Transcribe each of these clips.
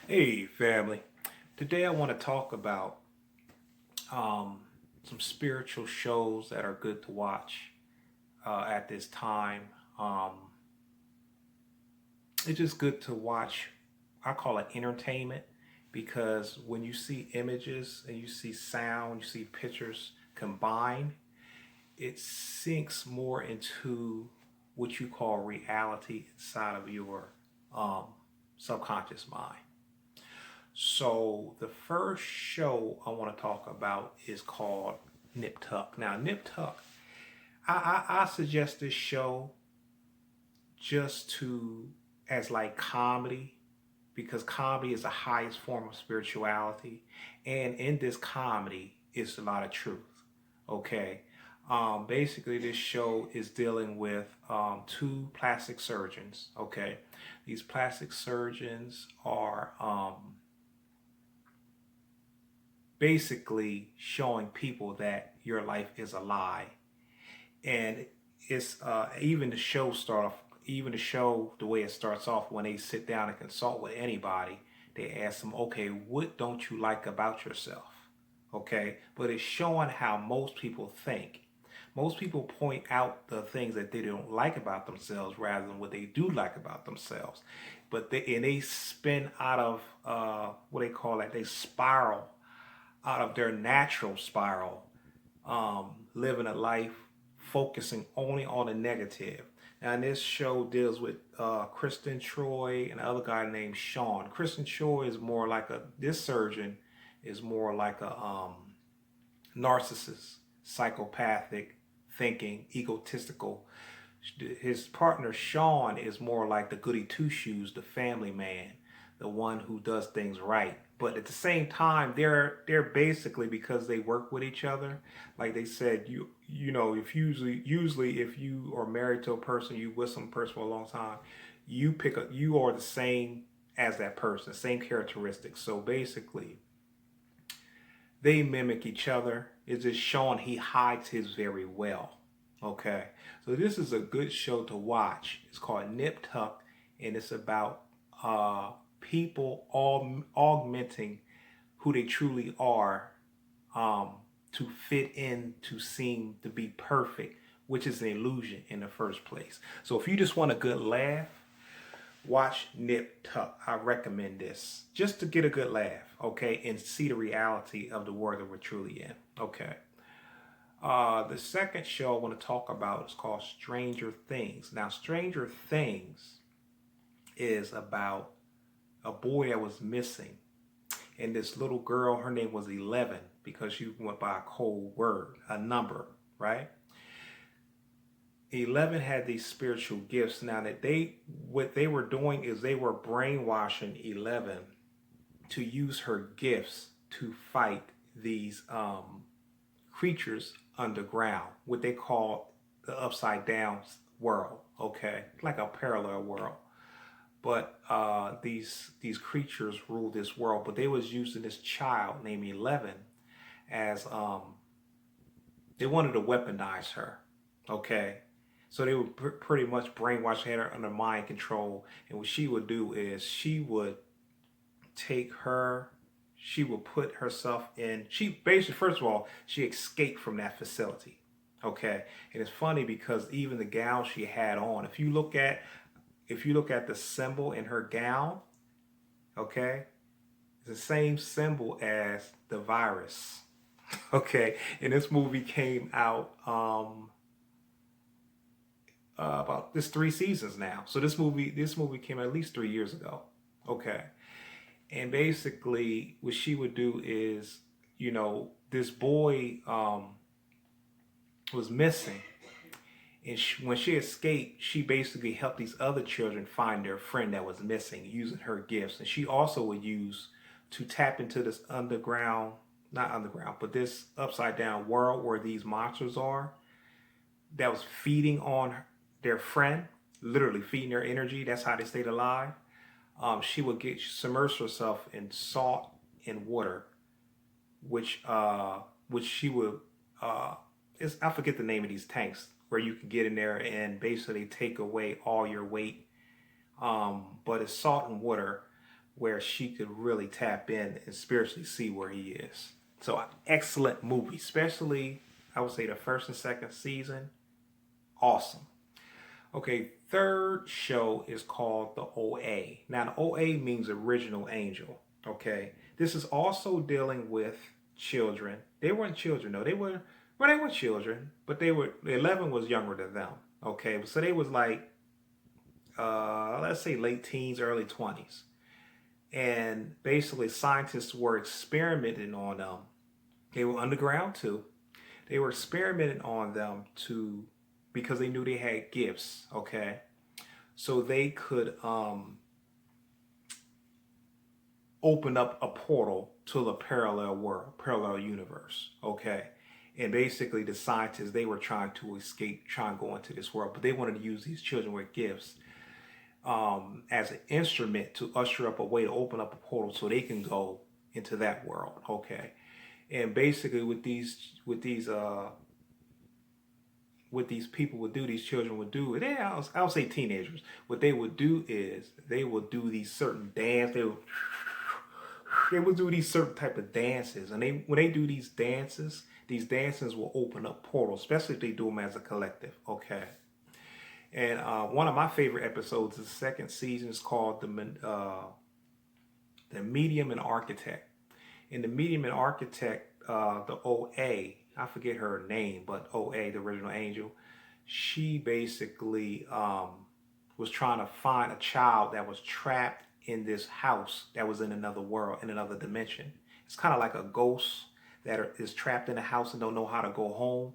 Hey, family. Today I want to talk about um, some spiritual shows that are good to watch at this time. Um, it's just good to watch. I call it entertainment because when you see images and you see sound, you see pictures combined, it sinks more into what you call reality inside of your um, subconscious mind. So the first show I want to talk about is called Nip Tuck. Now, Nip Tuck, I suggest this show just to as like comedy because comedy is the highest form of spirituality, and in this comedy is a lot of truth. Okay, basically this show is dealing with two plastic surgeons. Okay, these plastic surgeons are basically showing people that your life is a lie. And it's even the show start off, even the show, the way it starts off, when they sit down and consult with anybody, they ask them, okay, what don't you like about yourself? Okay, but it's showing how most people think. Most people point out the things that they don't like about themselves rather than what they do like about themselves. But they spin out of what they call it, they spiral out of their natural spiral, living a life focusing only on the negative. Now, this show deals with Kristen Troy and another guy named Sean. Kristen Troy is more like this surgeon is more like a narcissist, psychopathic, thinking, egotistical. His partner Sean is more like the goody two shoes, the family man, the one who does things right. But at the same time, they're basically, because they work with each other. Like they said, if usually if you are married to a person, you with some person for a long time, you are the same as that person, same characteristics. So basically, they mimic each other. It's just showing he hides his very well. Okay, so this is a good show to watch. It's called Nip Tuck, and it's about people all augmenting who they truly are, um, to fit in, to seem to be perfect, which is an illusion in the first place. So if you just want a good laugh, watch Nip Tuck. I recommend this just to get a good laugh, okay, and see the reality of the world that we're truly in. Okay. The second show I want to talk about is called Stranger Things. Now, Stranger Things is about a boy that was missing, and this little girl, her name was 11 because she went by a code word, a number, right? 11 had these spiritual gifts. Now that what they were doing is they were brainwashing 11 to use her gifts to fight these creatures underground, what they call the upside down world. Okay, like a parallel world. But these creatures rule this world. But they was using this child named 11 as they wanted to weaponize her. Okay, so they would pretty much brainwash her under mind control. And what she would do is she would take her, she would put herself in, she basically, first of all, she escaped from that facility. Okay, and it's funny because even the gown she had on, if you look at the symbol in her gown, okay, it's the same symbol as the virus. Okay, and this movie came out about this 3 seasons now. So this movie came out at least 3 years ago. Okay, and basically what she would do is, this boy was missing, and when she escaped, she basically helped these other children find their friend that was missing using her gifts. And she also would use to tap into this underground, not underground, but this upside down world where these monsters are, that was feeding on their friend, literally feeding their energy. That's how they stayed alive. She would submerge herself in salt and water, which she would I forget the name of these tanks where you can get in there and basically take away all your weight. But it's salt and water. where she could really tap in and spiritually see where he is. So excellent movie, especially I would say the first and second season. Awesome. Okay, third show is called the OA. Now the OA means original angel. Okay, this is also dealing with children. They weren't children though. They were children, but 11 was younger than them. Okay, so they was like let's say late teens, early 20s. And basically scientists were experimenting on them. They were underground too. They were experimenting on them because they knew they had gifts, okay? So they could open up a portal to the parallel world, parallel universe, okay? And basically the scientists, they were trying to escape, trying to go into this world, but they wanted to use these children with gifts as an instrument to usher up a way to open up a portal so they can go into that world, okay? And basically what these people would do, these children would do, I'll say teenagers, what they would do is they would do these certain dance, they would do these certain type of dances, and when they do these dances will open up portals, especially if they do them as a collective, okay? And one of my favorite episodes is the second season is called the Medium and Architect. In the Medium and Architect, the OA, I forget her name, but OA, the original angel, she basically was trying to find a child that was trapped in this house that was in another world, in another dimension. It's kind of like a ghost that is trapped in a house and don't know how to go home.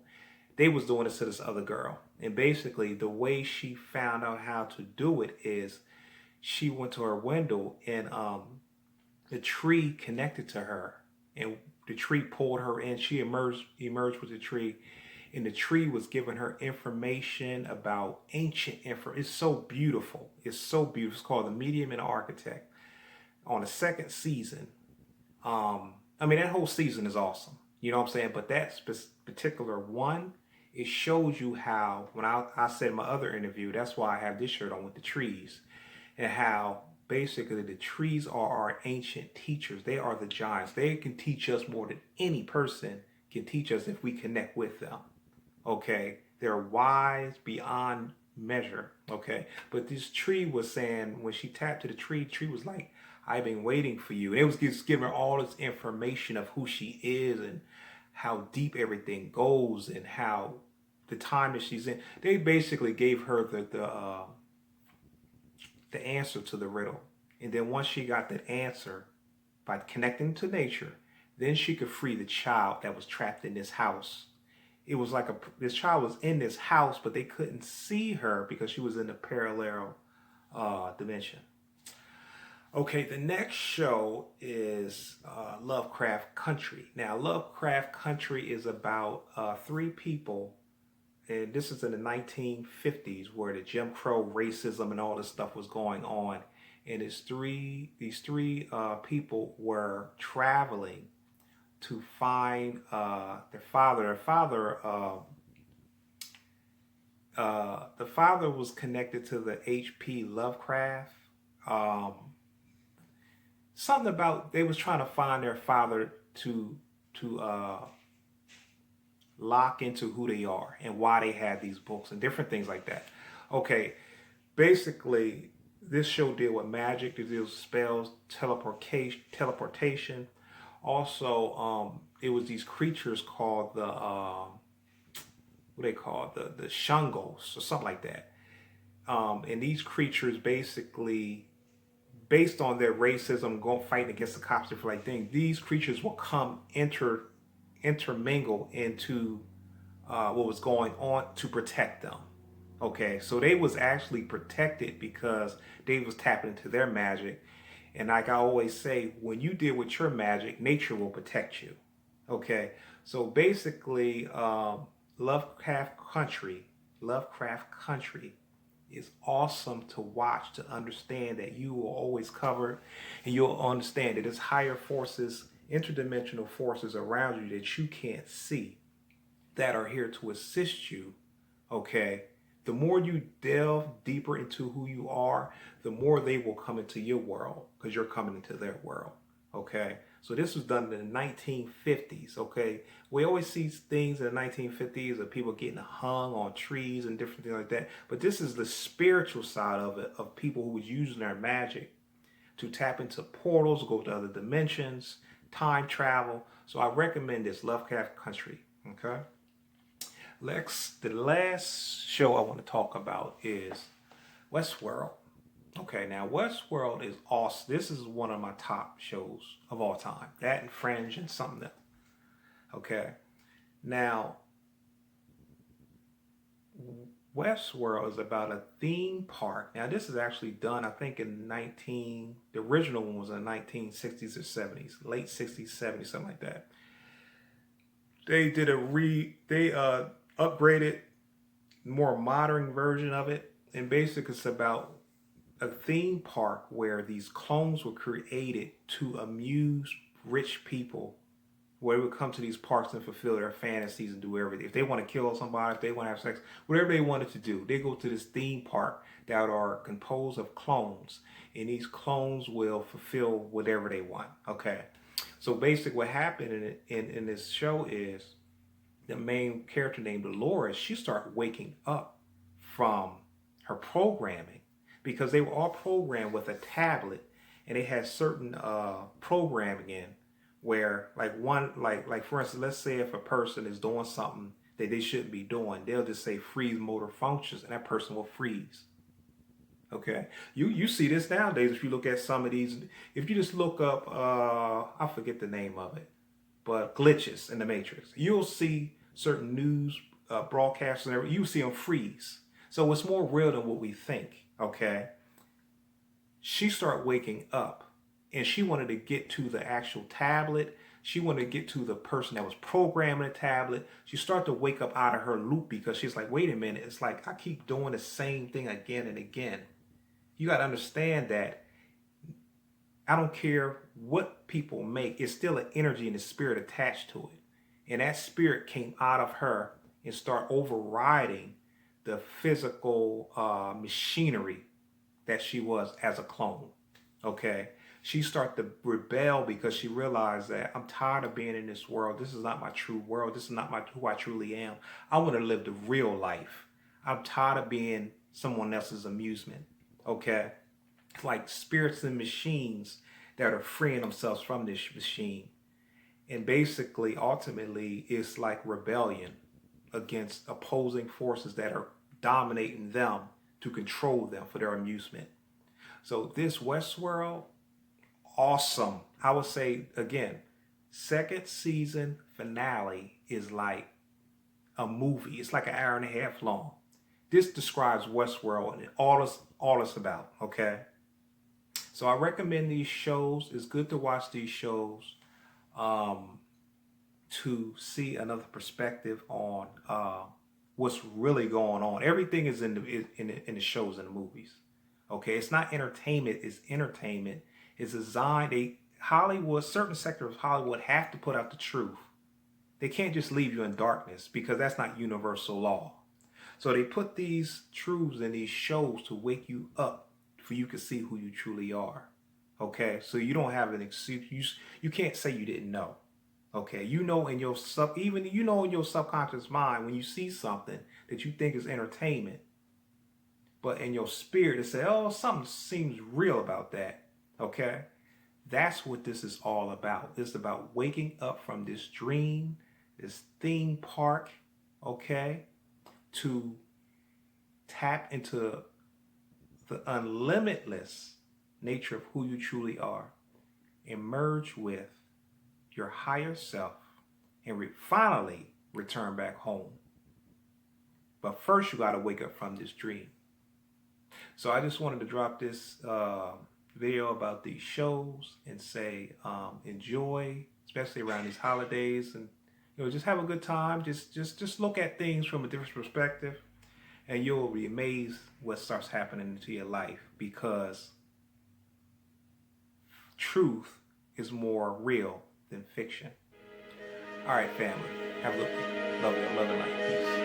They was doing this to this other girl. And basically the way she found out how to do it is she went to her window and the tree connected to her. And the tree pulled her in. She emerged with the tree. And the tree was giving her information about ancient information. It's so beautiful. It's so beautiful. It's called The Medium and Architect. On the second season, that whole season is awesome. You know what I'm saying? But that particular one, it shows you how, when I said in my other interview, that's why I have this shirt on with the trees, and how basically the trees are our ancient teachers. They are the giants. They can teach us more than any person can teach us if we connect with them. Okay? They're wise beyond measure. Okay? But this tree was saying, when she tapped to the tree was like, I've been waiting for you. And it was just giving her all this information of who she is and how deep everything goes and how the time that she's in. They basically gave her the answer to the riddle. And then once she got that answer, by connecting to nature, then she could free the child that was trapped in this house. It was like this child was in this house, but they couldn't see her because she was in the parallel dimension. Okay, the next show is Lovecraft Country. Now, Lovecraft Country is about three people, and this is in the 1950s where the Jim Crow racism and all this stuff was going on. And these three people were traveling to find their father. The father was connected to the H.P. Lovecraft. Something about they was trying to find their father to lock into who they are and why they had these books and different things like that. Okay, basically this show deals with magic, it deals with spells, teleportation. Also, it was these creatures called the the Shungos or something like that. And these creatures basically, based on their racism, going fighting against the cops, different like things, these creatures will come intermingle into what was going on to protect them. Okay, so they was actually protected because they was tapping into their magic. And like I always say, when you deal with your magic, nature will protect you. Okay, so basically, Lovecraft Country is awesome to watch, to understand that you will always cover, and you'll understand that there's higher forces, interdimensional forces around you that you can't see that are here to assist you, okay, the more you delve deeper into who you are, the more they will come into your world because you're coming into their world. Okay. So this was done in the 1950s. Okay. We always see things in the 1950s of people getting hung on trees and different things like that. But this is the spiritual side of it, of people who was using their magic to tap into portals, go to other dimensions, time travel. So I recommend this Lovecraft Country. Okay. The last show I want to talk about is Westworld. Okay, now Westworld is awesome. This is one of my top shows of all time. That and Fringe and something else. Okay, now Westworld is about a theme park. Now this is actually done, I think, the original one was in the 1960s or 70s, late 60s, 70s, something like that. They did they upgraded, more modern version of it, and basically it's about a theme park where these clones were created to amuse rich people, where they would come to these parks and fulfill their fantasies and do everything. If they want to kill somebody, if they want to have sex, whatever they wanted to do, they go to this theme park that are composed of clones, and these clones will fulfill whatever they want. Okay, so basically what happened in this show is the main character named Dolores, she started waking up from her programming, because they were all programmed with a tablet, and they had certain programming in where, like for instance, let's say if a person is doing something that they shouldn't be doing, they'll just say freeze motor functions, and that person will freeze. Okay, you see this nowadays if you look at some of these. If you just look up, I forget the name of it, but glitches in the Matrix, you'll see certain news broadcasts and everything. You see them freeze. So it's more real than what we think. Okay. She started waking up, and she wanted to get to the actual tablet. She wanted to get to the person that was programming the tablet. She started to wake up out of her loop because she's like, wait a minute. It's like I keep doing the same thing again and again. You got to understand that I don't care what people make. It's still an energy and a spirit attached to it. And that spirit came out of her and started overriding the physical machinery that she was as a clone. Okay. She started to rebel because she realized that I'm tired of being in this world. This is not my true world. This is not who I truly am. I want to live the real life. I'm tired of being someone else's amusement. Okay. It's like spirits and machines that are freeing themselves from this machine. And basically, ultimately, it's like rebellion against opposing forces that are dominating them to control them for their amusement. So this Westworld, awesome. I would say, again, second season finale is like a movie. It's like an hour and a half long. This describes Westworld and all it's about, okay? So I recommend these shows. It's good to watch these shows to see another perspective on what's really going on. Everything is in the shows and the movies. Okay, it's not entertainment. It's entertainment. It's designed. Hollywood, certain sectors of Hollywood have to put out the truth. They can't just leave you in darkness because that's not universal law. So they put these truths in these shows to wake you up, for you to see who you truly are. Okay, so you don't have an excuse. You can't say you didn't know. Okay, you know in your subconscious mind when you see something that you think is entertainment, but in your spirit it says, oh, something seems real about that. Okay, that's what this is all about. It's about waking up from this dream, this theme park, okay, to tap into the unlimitless nature of who you truly are, and merge with your higher self, and finally return back home. But first you got to wake up from this dream. So I just wanted to drop this video about these shows and say enjoy, especially around these holidays, and just have a good time. Just look at things from a different perspective, and you'll be amazed what starts happening into your life, because truth is more real than fiction. All right, family. Have a good one. Love you. Love and light. Peace.